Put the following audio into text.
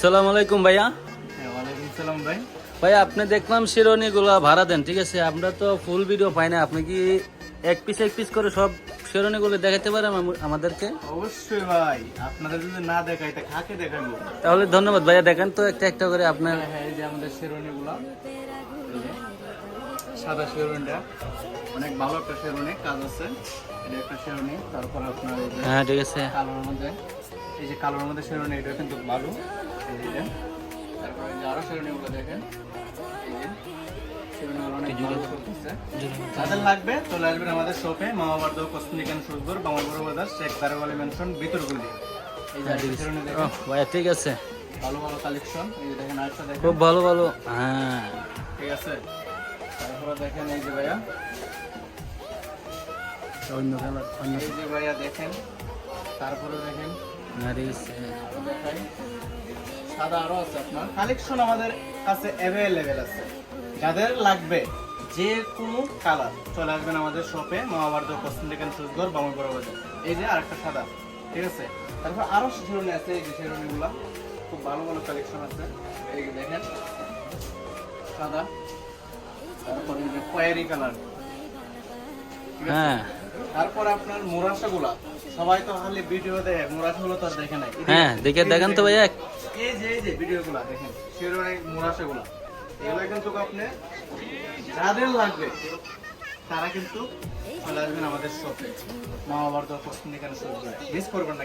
আসসালামু আলাইকুম ভাইয়া। ওয়ালাইকুম সালাম ভাই। ভাইয়া আপনি দেখলাম শিরোনিগুলো ভাড়া দেন, ঠিক আছে? আমরা তো ফুল ভিডিও পাই না, আপনি কি এক পিস করে সব শিরোনিগুলো দেখাতে পারেন আমাদেরকে? অবশ্যই ভাই, আপনাদের যদি না দেখাই তা কাকে দেখাবো? তাহলে ধন্যবাদ ভাইয়া, দেখেন তো একটা একটা করে আপনার। হ্যাঁ, এই যে আমাদের শেরওয়ানিগুলো, সাদা শেরওয়ানিটা অনেক ভালো একটা শেরওয়ানি, কাজ আছে। এটা একটা শেরওয়ানি, তারপর আপনার এই যে হ্যাঁ ঠিক আছে। কালোর মধ্যে, এই যে কালোর মধ্যে শেরওয়ানি, এটা কিন্তু ভালো। এই যে তারপরে যে আরো শেরওয়ানিগুলো দেখেন, এই যে শেরওয়ানিগুলো অনেক ভালো করতেছে। যাদের লাগবে চলে আসবেন আমাদের শপে, মামা বার্দ কসমেটিক এন্ড শুজগর, বাংলাপুর বাজার, শেখ দারোয়ালি মেনশন, ভিতরগুলি। এই যে আরেকটা শেরওয়ানি দেখেন, ভাইয়া ঠিক আছে, ভালো ভালো কালেকশন। এই যে দেখেন আরেকটা দেখেন, খুব ভালো ভালো। হ্যাঁ ঠিক আছে। তারপরে দেখেন এই যে ভাইয়া, অন্য কালার, অন্য। এই যে ভাইয়া দেখেন, তারপরে দেখেন হ্যাঁ ঠিক আছে। দেখাই, সাদা আরো আছে। আপনার কালেকশন আমাদের কাছে অ্যাভেলেবেল আছে, যাদের লাগবে যে কোনো কালার চলে আসবেন আমাদের শপে, মামাবার্দ কসমেটিক এন্ড শুজগর, বামুনপাড়া বাজার। এই যে আরেকটা সাদা, ঠিক আছে। তারপর আরো শেরওয়ানি আছে, এই যে শেরওয়ানিগুলা খুব ভালো ভালো কালেকশন আছে। এই যে দেখেন সাদা, তারপর এই যে খয়েরি কালার, হ্যাঁ তারপর আপনার মোরাশাগুলা, সবাই তো খালি ভিডিও দেখে, মোরাশাগুলো তো আর দেখে নাই। হ্যাঁ দেখেন তো ভাইয়া। এই যে ভিডিওগুলা দেখেন, শেরওয়ানি মোরাশাগুলা, এগুলা কিন্তু আপনি যাদের লাগবে তারা কিন্তু চলে আসবেন আমাদের শপে, মামাবার্দ কসমেটিক এন্ড শুজগর, মিস করবেন না।